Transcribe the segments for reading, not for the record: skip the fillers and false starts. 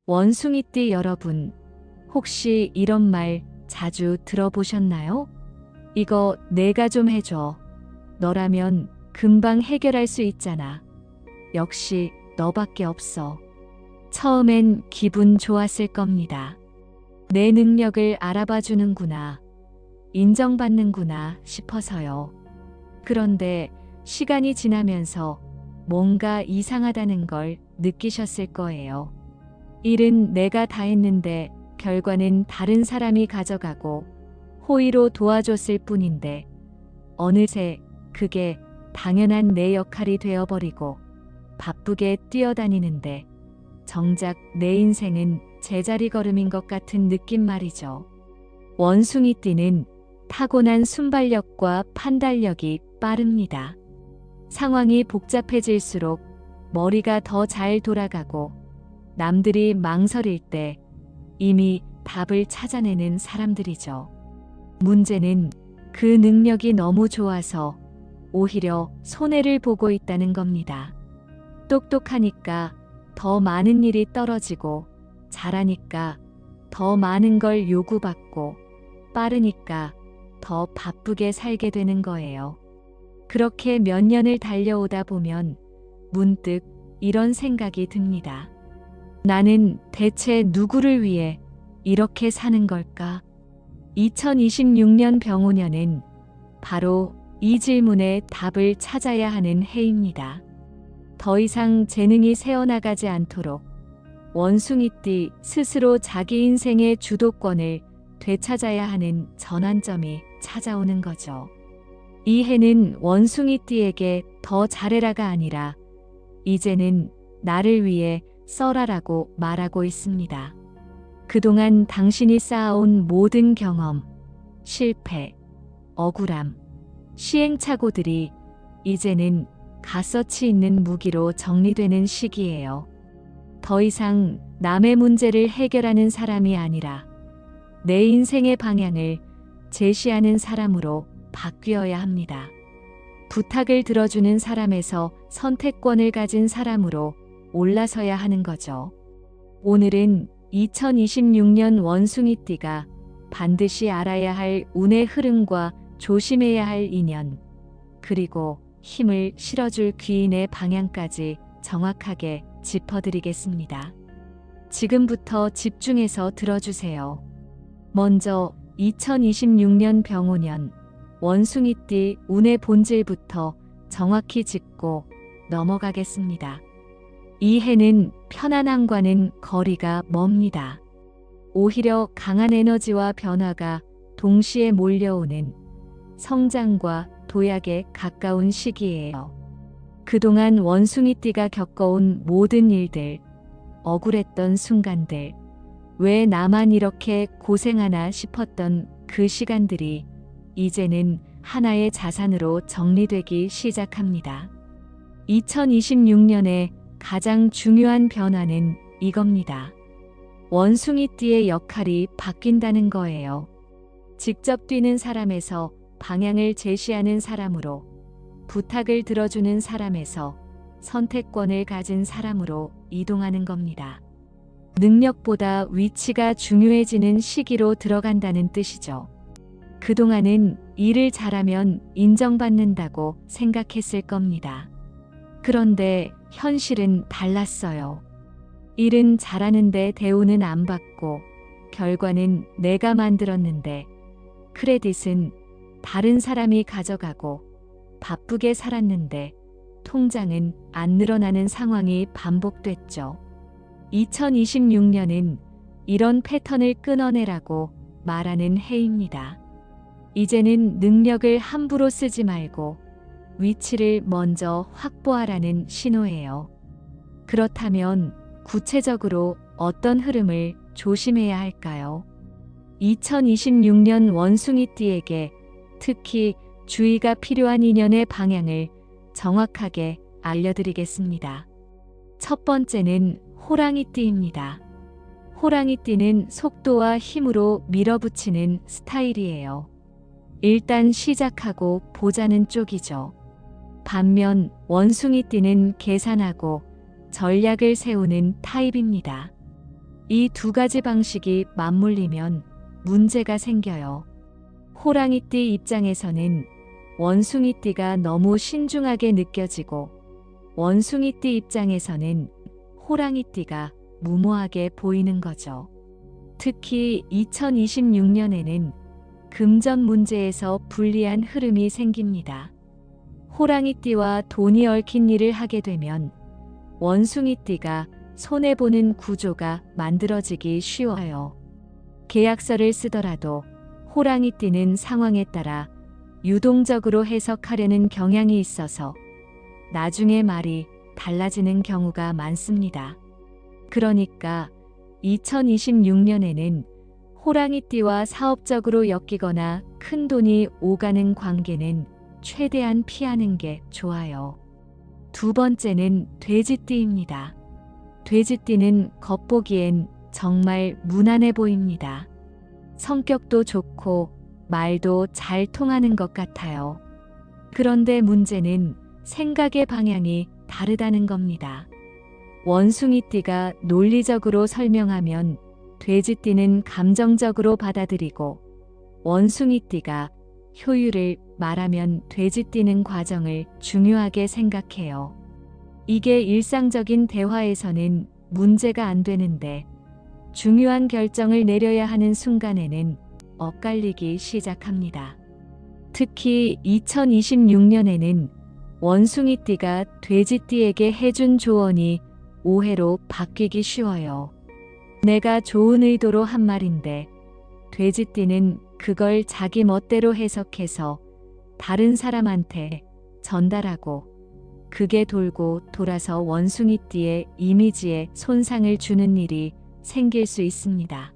원숭이띠 여러분, 혹시 이런 말 자주 들어보셨나요? 이거 내가 좀 해줘. 너라면 금방 해결할 수 있잖아. 역시 너밖에 없어. 처음엔 기분 좋았을 겁니다. 내 능력을 알아봐 주는구나. 인정받는구나 싶어서요. 그런데 시간이 지나면서 뭔가 이상하다는 걸 느끼셨을 거예요. 일은 내가 다 했는데 결과는 다른 사람이 가져가고 호의로 도와줬을 뿐인데 어느새 그게 당연한 내 역할이 되어버리고 바쁘게 뛰어다니는데 정작 내 인생은 제자리 걸음인 것 같은 느낌 말이죠. 원숭이띠는 타고난 순발력과 판단력이 빠릅니다. 상황이 복잡해질수록 머리가 더 잘 돌아가고 남들이 망설일 때 이미 답을 찾아내는 사람들이죠. 문제는 그 능력이 너무 좋아서 오히려 손해를 보고 있다는 겁니다. 똑똑하니까 더 많은 일이 떨어지고 잘하니까 더 많은 걸 요구받고 빠르니까 더 바쁘게 살게 되는 거예요. 그렇게 몇 년을 달려오다 보면 문득 이런 생각이 듭니다. 나는 대체 누구를 위해 이렇게 사는 걸까? 2026년 병오년은 바로 이 질문에 답을 찾아야 하는 해입니다. 더 이상 재능이 새어나가지 않도록 원숭이띠 스스로 자기 인생의 주도권을 되찾아야 하는 전환점이 찾아오는 거죠. 이 해는 원숭이띠에게 더 잘해라가 아니라 이제는 나를 위해 써라라고 말하고 있습니다. 그동안 당신이 쌓아온 모든 경험, 실패, 억울함, 시행착오들이 이제는 갓서치 있는 무기로 정리되는 시기예요. 더 이상 남의 문제를 해결하는 사람이 아니라 내 인생의 방향을 제시하는 사람으로 바뀌어야 합니다. 부탁을 들어주는 사람에서 선택권을 가진 사람으로 올라서야 하는 거죠. 오늘은 2026년 원숭이띠가 반드시 알아야 할 운의 흐름과 조심해야 할 인연, 그리고 힘을 실어줄 귀인의 방향까지 정확하게 짚어드리겠습니다. 지금부터 집중해서 들어주세요. 먼저 2026년 병오년 원숭이띠 운의 본질부터 정확히 짚고 넘어가겠습니다. 이 해는 편안함과는 거리가 멉니다. 오히려 강한 에너지와 변화가 동시에 몰려오는 성장과 도약에 가까운 시기예요. 그동안 원숭이띠가 겪어온 모든 일들, 억울했던 순간들, 왜 나만 이렇게 고생하나 싶었던 그 시간들이 이제는 하나의 자산으로 정리되기 시작합니다. 2026년에 가장 중요한 변화는 이겁니다. 원숭이띠의 역할이 바뀐다는 거예요. 직접 뛰는 사람에서 방향을 제시하는 사람으로, 부탁을 들어주는 사람에서 선택권을 가진 사람으로 이동하는 겁니다. 능력보다 위치가 중요해지는 시기로 들어간다는 뜻이죠. 그동안은 일을 잘하면 인정받는다고 생각했을 겁니다. 그런데 현실은 달랐어요. 일은 잘하는데 대우는 안 받고 결과는 내가 만들었는데 크레딧은 다른 사람이 가져가고 바쁘게 살았는데 통장은 안 늘어나는 상황이 반복됐죠. 2026년은 이런 패턴을 끊어내라고 말하는 해입니다. 이제는 능력을 함부로 쓰지 말고 위치를 먼저 확보하라는 신호예요. 그렇다면 구체적으로 어떤 흐름을 조심해야 할까요? 2026년 원숭이띠에게 특히 주의가 필요한 인연의 방향을 정확하게 알려드리겠습니다. 첫 번째는 호랑이띠입니다. 호랑이띠는 속도와 힘으로 밀어붙이는 스타일이에요. 일단 시작하고 보자는 쪽이죠. 반면 원숭이띠는 계산하고 전략을 세우는 타입입니다. 이 두 가지 방식이 맞물리면 문제가 생겨요. 호랑이띠 입장에서는 원숭이띠가 너무 신중하게 느껴지고, 원숭이띠 입장에서는 호랑이띠가 무모하게 보이는 거죠. 특히 2026년에는 금전 문제에서 불리한 흐름이 생깁니다. 호랑이띠와 돈이 얽힌 일을 하게 되면 원숭이띠가 손해보는 구조가 만들어지기 쉬워요. 계약서를 쓰더라도 호랑이띠는 상황에 따라 유동적으로 해석하려는 경향이 있어서 나중에 말이 달라지는 경우가 많습니다. 그러니까 2026년에는 호랑이띠와 사업적으로 엮이거나 큰 돈이 오가는 관계는 최대한 피하는 게 좋아요. 두 번째는 돼지띠입니다. 돼지띠는 겉보기엔 정말 무난해 보입니다. 성격도 좋고 말도 잘 통하는 것 같아요. 그런데 문제는 생각의 방향이 다르다는 겁니다. 원숭이띠가 논리적으로 설명하면 돼지띠는 감정적으로 받아들이고, 원숭이띠가 효율을 말하면 돼지띠는 과정을 중요하게 생각해요. 이게 일상적인 대화에서는 문제가 안 되는데, 중요한 결정을 내려야 하는 순간에는 엇갈리기 시작합니다. 특히 2026년에는 원숭이띠가 돼지띠에게 해준 조언이 오해로 바뀌기 쉬워요. 내가 좋은 의도로 한 말인데 돼지띠는 그걸 자기 멋대로 해석해서 다른 사람한테 전달하고, 그게 돌고 돌아서 원숭이띠의 이미지에 손상을 주는 일이 생길 수 있습니다.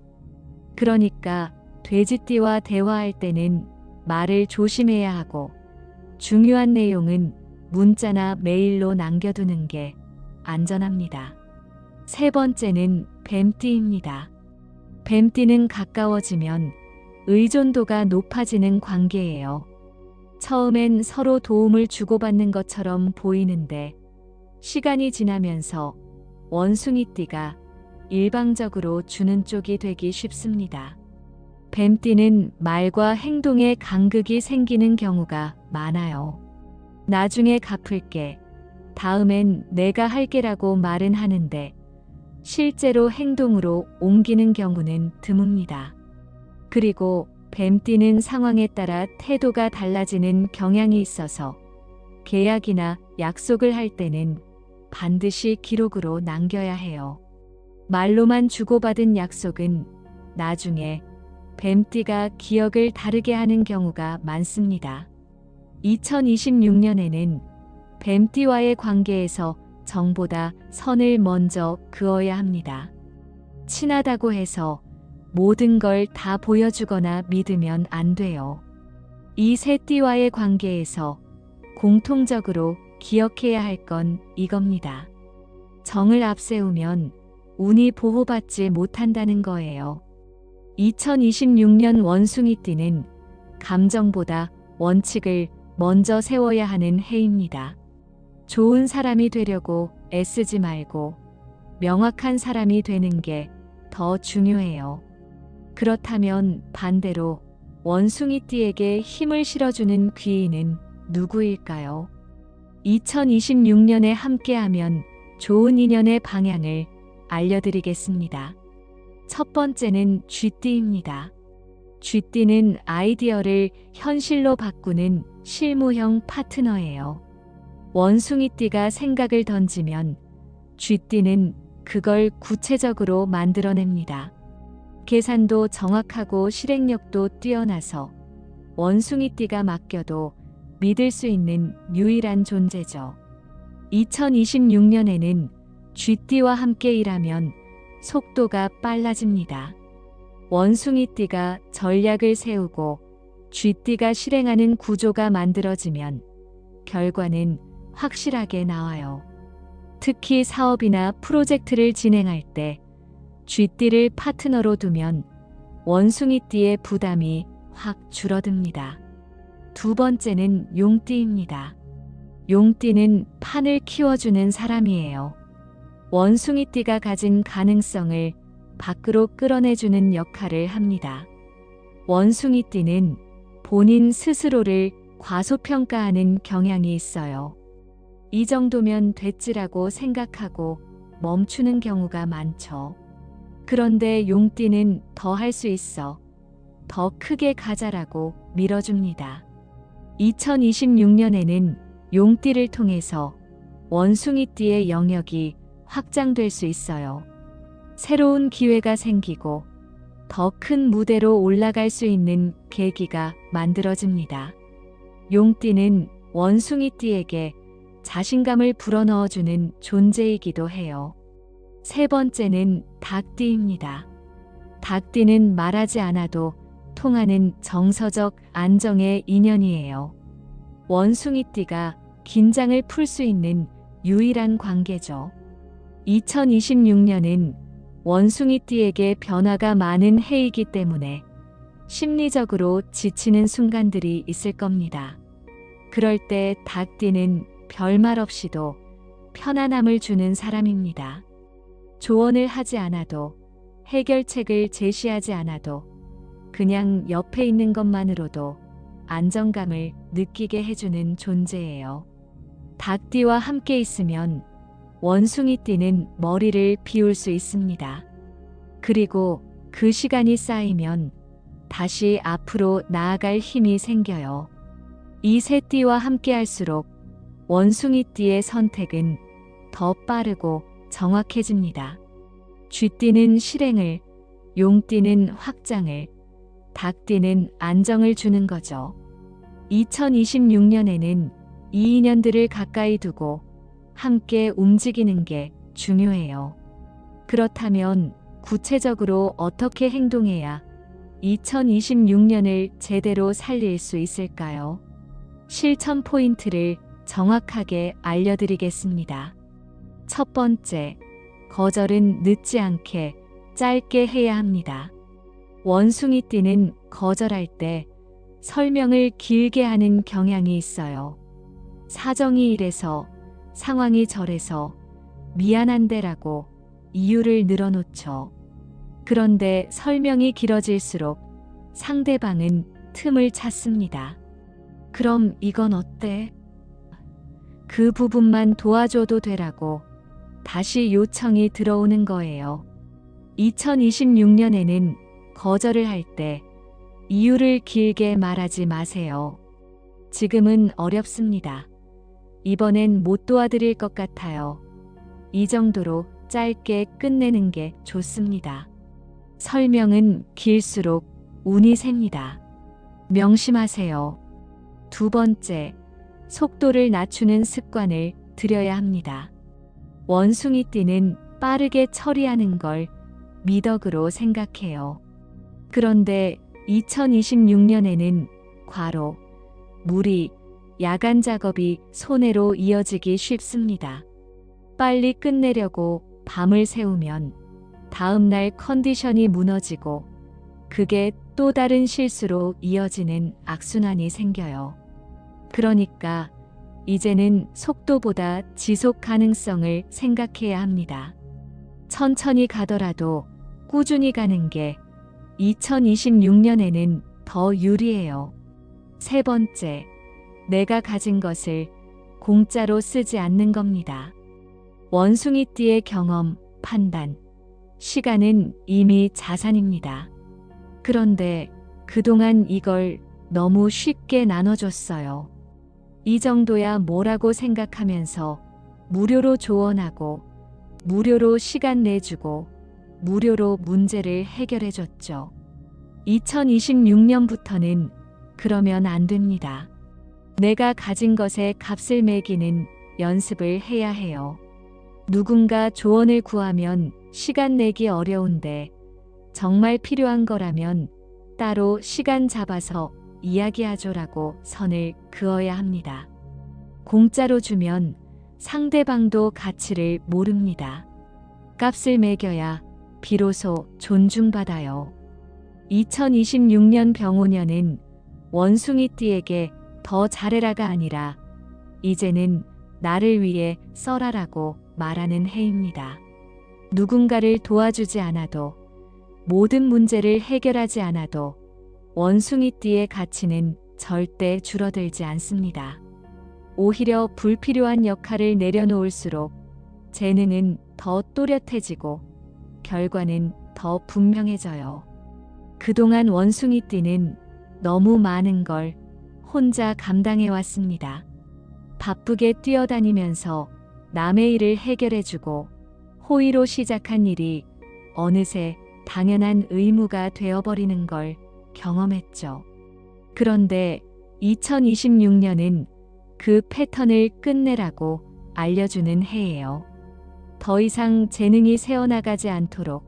그러니까 돼지띠와 대화할 때는 말을 조심해야 하고, 중요한 내용은 문자나 메일로 남겨두는 게 안전합니다. 세 번째는 뱀띠입니다. 뱀띠는 가까워지면 의존도가 높아지는 관계예요. 처음엔 서로 도움을 주고받는 것처럼 보이는데, 시간이 지나면서 원숭이띠가 일방적으로 주는 쪽이 되기 쉽습니다. 뱀띠는 말과 행동에 간극이 생기는 경우가 많아요. 나중에 갚을게, 다음엔 내가 할게라고 말은 하는데 실제로 행동으로 옮기는 경우는 드뭅니다. 그리고 뱀띠는 상황에 따라 태도가 달라지는 경향이 있어서 계약이나 약속을 할 때는 반드시 기록으로 남겨야 해요. 말로만 주고받은 약속은 나중에 뱀띠가 기억을 다르게 하는 경우가 많습니다. 2026년에는 뱀띠와의 관계에서 정보다 선을 먼저 그어야 합니다. 친하다고 해서 모든 걸 다 보여주거나 믿으면 안 돼요. 이 세 띠와의 관계에서 공통적으로 기억해야 할 건 이겁니다. 정을 앞세우면 운이 보호받지 못한다는 거예요. 2026년 원숭이띠는 감정보다 원칙을 먼저 세워야 하는 해입니다. 좋은 사람이 되려고 애쓰지 말고 명확한 사람이 되는 게 더 중요해요. 그렇다면 반대로 원숭이띠에게 힘을 실어주는 귀인은 누구일까요? 2026년에 함께하면 좋은 인연의 방향을 알려드리겠습니다. 첫 번째는 쥐띠입니다. 쥐띠는 아이디어를 현실로 바꾸는 실무형 파트너예요. 원숭이띠가 생각을 던지면 쥐띠는 그걸 구체적으로 만들어냅니다. 계산도 정확하고 실행력도 뛰어나서 원숭이띠가 맡겨도 믿을 수 있는 유일한 존재죠. 2026년에는 쥐띠와 함께 일하면 속도가 빨라집니다. 원숭이띠가 전략을 세우고 쥐띠가 실행하는 구조가 만들어지면 결과는 확실하게 나와요. 특히 사업이나 프로젝트를 진행할 때 쥐띠를 파트너로 두면 원숭이띠의 부담이 확 줄어듭니다. 두 번째는 용띠입니다. 용띠는 판을 키워주는 사람이에요. 원숭이띠가 가진 가능성을 밖으로 끌어내주는 역할을 합니다. 원숭이띠는 본인 스스로를 과소평가하는 경향이 있어요. 이 정도면 됐지라고 생각하고 멈추는 경우가 많죠. 그런데 용띠는 더 할 수 있어. 더 크게 가자라고 밀어줍니다. 2026년에는 용띠를 통해서 원숭이띠의 영역이 확장될 수 있어요. 새로운 기회가 생기고 더 큰 무대로 올라갈 수 있는 계기가 만들어집니다. 용띠는 원숭이띠에게 자신감을 불어넣어주는 존재이기도 해요. 세 번째는 닭띠입니다. 닭띠는 말하지 않아도 통하는 정서적 안정의 인연이에요. 원숭이띠가 긴장을 풀 수 있는 유일한 관계죠. 2026년은 원숭이띠에게 변화가 많은 해이기 때문에 심리적으로 지치는 순간들이 있을 겁니다. 그럴 때 닭띠는 별말 없이도 편안함을 주는 사람입니다. 조언을 하지 않아도, 해결책을 제시하지 않아도, 그냥 옆에 있는 것만으로도 안정감을 느끼게 해주는 존재예요. 닭띠와 함께 있으면 원숭이띠는 머리를 비울 수 있습니다. 그리고 그 시간이 쌓이면 다시 앞으로 나아갈 힘이 생겨요. 이 세 띠와 함께 할수록 원숭이띠의 선택은 더 빠르고 정확해집니다. 쥐띠는 실행을, 용띠는 확장을, 닭띠는 안정을 주는 거죠. 2026년에는 이 인연들을 가까이 두고 함께 움직이는 게 중요해요. 그렇다면 구체적으로 어떻게 행동해야 2026년을 제대로 살릴 수 있을까요? 실천 포인트를 정확하게 알려드리겠습니다. 첫 번째, 거절은 늦지 않게 짧게 해야 합니다. 원숭이띠는 거절할 때 설명을 길게 하는 경향이 있어요. 사정이 이래서, 상황이 저래서, 미안한데라고 이유를 늘어놓죠. 그런데 설명이 길어질수록 상대방은 틈을 찾습니다. 그럼 이건 어때? 그 부분만 도와줘도 되라고 다시 요청이 들어오는 거예요. 2026년에는 거절을 할 때 이유를 길게 말하지 마세요. 지금은 어렵습니다. 이번엔 못 도와드릴 것 같아요. 이 정도로 짧게 끝내는 게 좋습니다. 설명은 길수록 운이 셉니다. 명심하세요. 두 번째, 속도를 낮추는 습관을 들여야 합니다. 원숭이띠는 빠르게 처리하는 걸 미덕으로 생각해요. 그런데 2026년에는 과로, 무리, 야간 작업이 손해로 이어지기 쉽습니다. 빨리 끝내려고 밤을 새우면 다음날 컨디션이 무너지고 그게 또 다른 실수로 이어지는 악순환이 생겨요. 그러니까 이제는 속도보다 지속 가능성을 생각해야 합니다. 천천히 가더라도 꾸준히 가는 게 2026년에는 더 유리해요. 세 번째, 내가 가진 것을 공짜로 쓰지 않는 겁니다. 원숭이띠의 경험, 판단, 시간은 이미 자산입니다. 그런데 그동안 이걸 너무 쉽게 나눠줬어요. 이 정도야 뭐라고 생각하면서 무료로 조언하고, 무료로 시간 내주고, 무료로 문제를 해결해줬죠. 2026년부터는 그러면 안 됩니다. 내가 가진 것에 값을 매기는 연습을 해야 해요. 누군가 조언을 구하면 시간 내기 어려운데 정말 필요한 거라면 따로 시간 잡아서 이야기하죠라고 선을 그어야 합니다. 공짜로 주면 상대방도 가치를 모릅니다. 값을 매겨야 비로소 존중받아요. 2026년 병오년은 원숭이띠에게 더 잘해라가 아니라 이제는 나를 위해 써라라고 말하는 해입니다. 누군가를 도와주지 않아도 모든 문제를 해결하지 않아도 원숭이띠의 가치는 절대 줄어들지 않습니다. 오히려 불필요한 역할을 내려놓을수록 재능은 더 또렷해지고 결과는 더 분명해져요. 그동안 원숭이띠는 너무 많은 걸 혼자 감당해왔습니다. 바쁘게 뛰어다니면서 남의 일을 해결해주고 호의로 시작한 일이 어느새 당연한 의무가 되어버리는 걸 경험했죠. 그런데 2026년은 그 패턴을 끝내라고 알려주는 해예요. 더 이상 재능이 새어나가지 않도록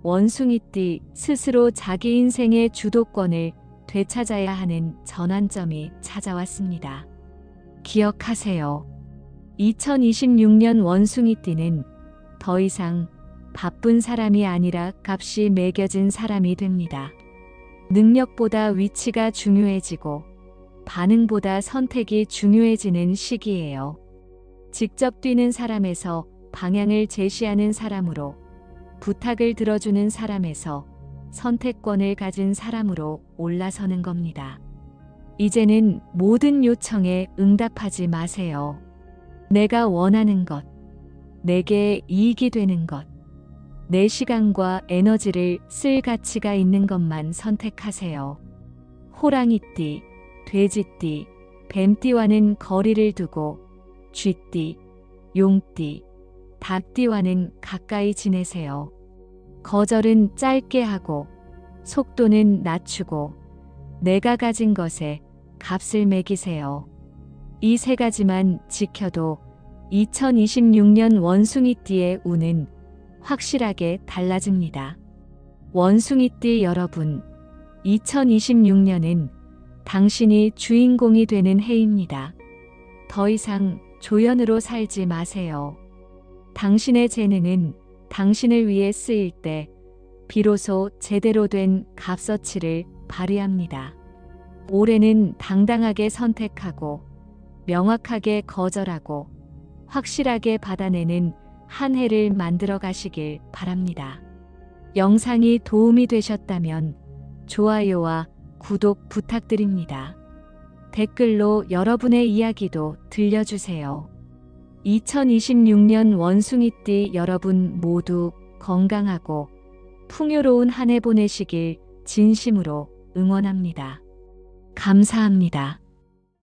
원숭이띠 스스로 자기 인생의 주도권을 되찾아야 하는 전환점이 찾아왔습니다. 기억하세요. 2026년 원숭이띠는 더 이상 바쁜 사람이 아니라 값이 매겨진 사람이 됩니다. 능력보다 위치가 중요해지고 반응보다 선택이 중요해지는 시기예요. 직접 뛰는 사람에서 방향을 제시하는 사람으로, 부탁을 들어주는 사람에서 선택권을 가진 사람으로 올라서는 겁니다. 이제는 모든 요청에 응답하지 마세요. 내가 원하는 것, 내게 이익이 되는 것, 내 시간과 에너지를 쓸 가치가 있는 것만 선택하세요. 호랑이띠, 돼지띠, 뱀띠와는 거리를 두고 쥐띠, 용띠, 닭띠와는 가까이 지내세요. 거절은 짧게 하고 속도는 낮추고 내가 가진 것에 값을 매기세요. 이 세 가지만 지켜도 2026년 원숭이띠의 운은 확실하게 달라집니다. 원숭이띠 여러분, 2026년은 당신이 주인공이 되는 해입니다. 더 이상 조연으로 살지 마세요. 당신의 재능은 당신을 위해 쓰일 때 비로소 제대로 된 값어치를 발휘합니다. 올해는 당당하게 선택하고 명확하게 거절하고 확실하게 받아내는 한 해를 만들어 가시길 바랍니다. 영상이 도움이 되셨다면 좋아요와 구독 부탁드립니다. 댓글로 여러분의 이야기도 들려주세요. 2026년 원숭이띠 여러분 모두 건강하고 풍요로운 한 해 보내시길 진심으로 응원합니다. 감사합니다.